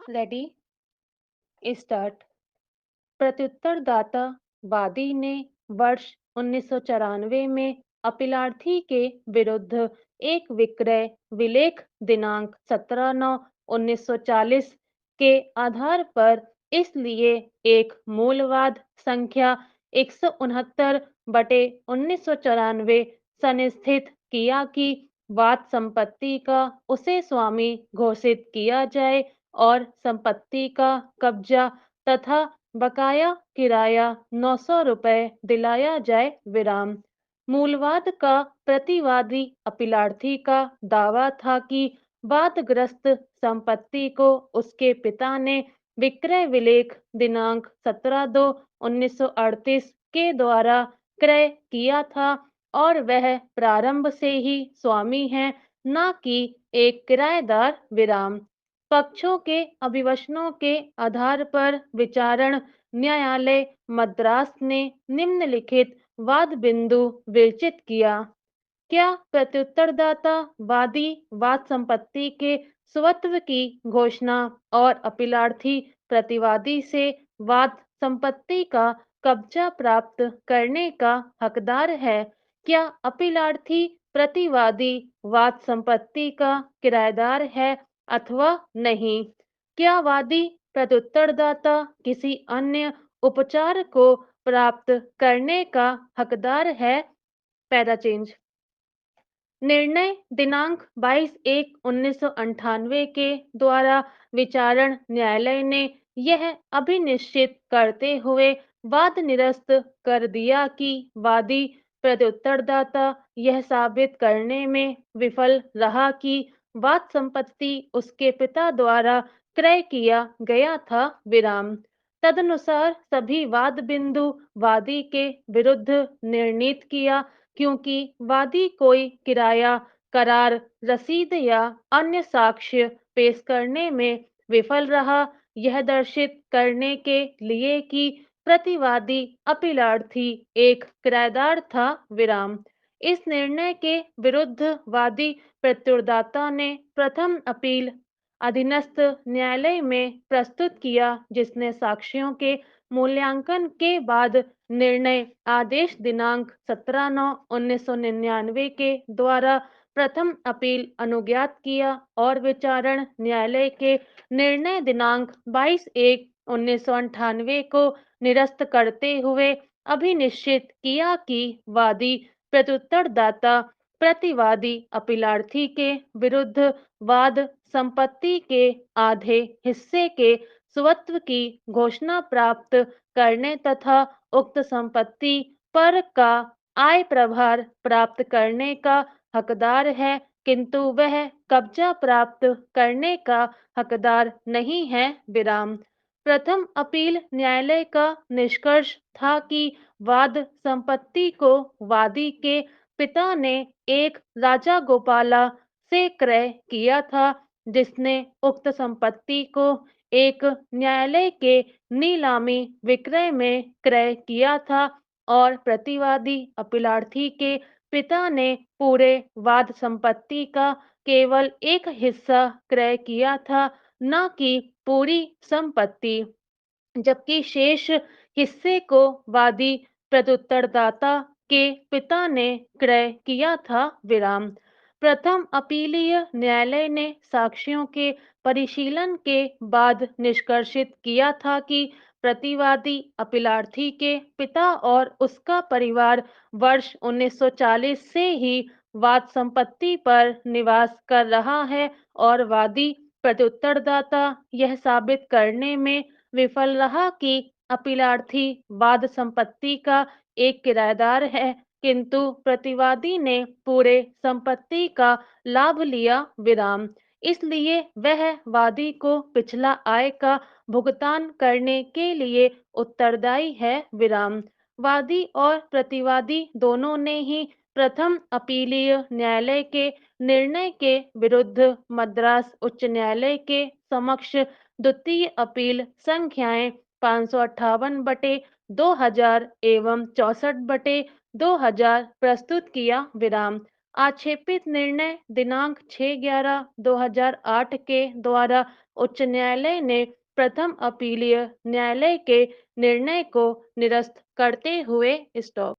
Ready start. प्रत्युत्तरदाता वादी ने वर्ष 1994 में अपीलार्थी के विरुद्ध एक विक्रय विलेख दिनांक 17/9/1940 के आधार पर इसलिए एक मूलवाद संख्या 169 बटे 1994 संस्थित किया कि वाद संपत्ति का उसे स्वामी घोषित किया जाए और संपत्ति का कब्जा तथा बकाया किराया 900 रुपये दिलाया जाए विराम। मूलवाद का प्रतिवादी अपीलार्थी का दावा था कि वादग्रस्त संपत्ति को उसके पिता ने विक्रय विलेख दिनांक 17/2/1938 के द्वारा क्रय किया था और वह प्रारंभ से ही स्वामी है, न कि एक किराएदार विराम। पक्षों के अभिवचनों के आधार पर विचारण न्यायालय मद्रास ने निम्नलिखित वाद बिंदु विरचित किया। क्या प्रत्युत्तरदाता वादी वाद संपत्ति के स्वत्व की घोषणा और अपीलार्थी प्रतिवादी से वाद संपत्ति का कब्जा प्राप्त करने का हकदार है? क्या अपीलार्थी प्रतिवादी वाद संपत्ति का किराएदार है अथवा नहीं? क्या वादी प्रत्युत्तरदाता किसी अन्य उपचार को प्राप्त करने का हकदार है? Para change. निर्णय दिनांक 22/1/1998 के द्वारा विचारण न्यायालय ने यह अभिनिश्चित करते हुए वाद निरस्त कर दिया कि वादी प्रत्युत्तरदाता यह साबित करने में विफल रहा कि वाद संपत्ति उसके पिता द्वारा क्रय किया गया था विराम। तदनुसार सभी वाद बिंदु वादी के विरुद्ध निर्णीत किया, क्योंकि वादी कोई किराया करार रसीद या अन्य साक्ष्य पेश करने में विफल रहा, यह दर्शित करने के लिए कि प्रतिवादी अपीलार्थी एक किराएदार था विराम। इस निर्णय के विरुद्ध वादी प्रत्युत्तरदाता ने प्रथम अपील अधीनस्थ न्यायालय में प्रस्तुत किया, जिसने साक्ष्यों के मूल्यांकन के बाद निर्णय आदेश दिनांक 17/9/1999 के द्वारा प्रथम अपील अनुज्ञात किया और विचारण न्यायालय के निर्णय दिनांक 22/1/1998 को निरस्त करते हुए अभिनिश्चित किया कि वादी प्रत्युत्तरदाता प्रतिवादी अपीलार्थी के विरुद्ध वाद संपत्ति के आधे हिस्से के स्वत्व की घोषणा प्राप्त करने तथा उक्त संपत्ति पर का आय प्रभार प्राप्त करने का हकदार है, किंतु वह कब्जा प्राप्त करने का हकदार नहीं है विराम। प्रथम अपील न्यायालय का निष्कर्ष था कि वाद संपत्ति को वादी के पिता ने एक राजा गोपाला से क्रय किया था, जिसने उक्त संपत्ति को एक न्यायालय के नीलामी विक्रय में क्रय किया था और प्रतिवादी अपीलार्थी के पिता ने पूरे वाद संपत्ति का केवल एक हिस्सा क्रय किया था, न कि पूरी संपत्ति, जबकि शेष हिस्से को वादी प्रत्युत्तरदाता के पिता ने क्रय किया था विराम। प्रथम अपीलीय न्यायालय ने साक्ष्यों के परिशीलन के बाद निष्कर्षित किया था कि प्रतिवादी अपीलार्थी के पिता और उसका परिवार वर्ष 1940 से ही वाद संपत्ति पर निवास कर रहा है और वादी प्रत्युत्तरदाता यह साबित करने में विफल रहा कि अपीलार्थी वाद संपत्ति का एक किराएदार है, किंतु प्रतिवादी ने पूरे संपत्ति का लाभ लिया विराम। इसलिए वह वादी को पिछला आय का भुगतान करने के लिए उत्तरदायी है विराम। वादी और प्रतिवादी दोनों ने ही प्रथम अपीलीय न्यायालय के निर्णय के विरुद्ध मद्रास उच्च न्यायालय के समक्ष द्वितीय अपील संख्याएं 558 बटे 2000 एवं 64 बटे 2000 प्रस्तुत किया विराम। आक्षेपित निर्णय दिनांक 6/11/2008 के द्वारा उच्च न्यायालय ने प्रथम अपीलीय न्यायालय के निर्णय को निरस्त करते हुए स्टॉप